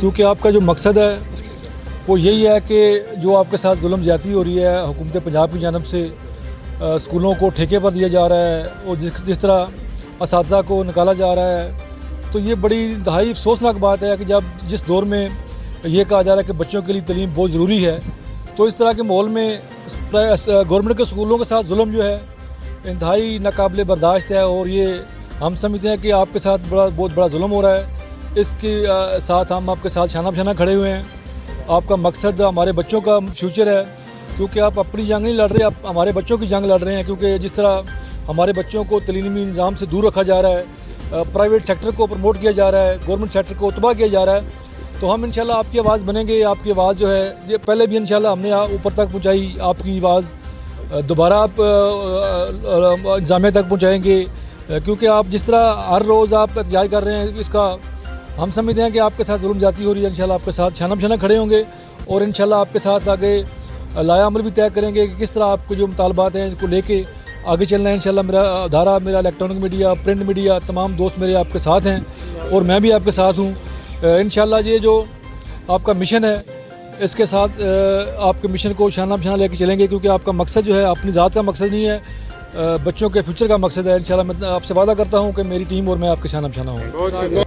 کیونکہ آپ کا جو مقصد ہے وہ یہی ہے کہ جو آپ کے ساتھ ظلم زیادتی ہو رہی ہے حکومت پنجاب کی جانب سے، اسکولوں کو ٹھیکے پر دیا جا رہا ہے اور جس طرح اساتذہ کو نکالا جا رہا ہے، تو یہ بڑی انتہائی افسوسناک بات ہے کہ جس دور میں یہ کہا جا رہا ہے کہ بچوں کے لیے تعلیم بہت ضروری ہے، تو اس طرح کے ماحول میں گورنمنٹ کے اسکولوں کے ساتھ ظلم جو ہے انتہائی ناقابل برداشت ہے، اور یہ ہم سمجھتے ہیں کہ آپ کے ساتھ بہت بڑا ظلم ہو رہا ہے۔ اس کے ساتھ ہم آپ کے ساتھ شانہ بشانہ کھڑے ہوئے ہیں۔ آپ کا مقصد ہمارے بچوں کا فیوچر ہے، کیونکہ آپ اپنی جنگ نہیں لڑ رہے، آپ ہمارے بچوں کی جنگ لڑ رہے ہیں، کیونکہ جس طرح ہمارے بچوں کو تعلیمی نظام سے دور رکھا جا رہا ہے، پرائیویٹ سیکٹر کو پروموٹ کیا جا رہا ہے، گورنمنٹ سیکٹر کو تباہ کیا جا رہا ہے، تو ہم انشاءاللہ آپ کی آواز بنیں گے۔ آپ کی آواز جو ہے یہ پہلے بھی انشاءاللہ ہم نے اوپر تک پہنچائی، آپ کی آواز دوبارہ آپ انتظامیہ تک پہنچائیں گے، کیونکہ آپ جس طرح ہر روز آپ احتجاج کر رہے ہیں، اس کا ہم سمجھتے ہیں کہ آپ کے ساتھ ظلم زیادتی ہو رہی ہے۔ انشاءاللہ آپ کے ساتھ شانہ بشانہ کھڑے ہوں گے، اور انشاءاللہ آپ کے ساتھ آگے لائحہ عمل بھی طے کریں گے کہ کس طرح آپ کو جو مطالبات ہیں اس کو لے کے آگے چلنا ہے۔ انشاءاللہ میرا ادارہ، میرا الیکٹرانک میڈیا، پرنٹ میڈیا، تمام دوست میرے آپ کے ساتھ ہیں، اور میں بھی آپ کے ساتھ ہوں۔ انشاءاللہ یہ جو آپ کا مشن ہے، اس کے ساتھ آپ کے مشن کو شانہ بشانہ لے کے چلیں گے، کیونکہ آپ کا مقصد جو ہے اپنی ذات کا مقصد نہیں ہے، بچوں کے فیوچر کا مقصد ہے۔ انشاءاللہ میں آپ سے وعدہ کرتا ہوں کہ میری ٹیم اور میں آپ کے شانہ بشانہ ہوں۔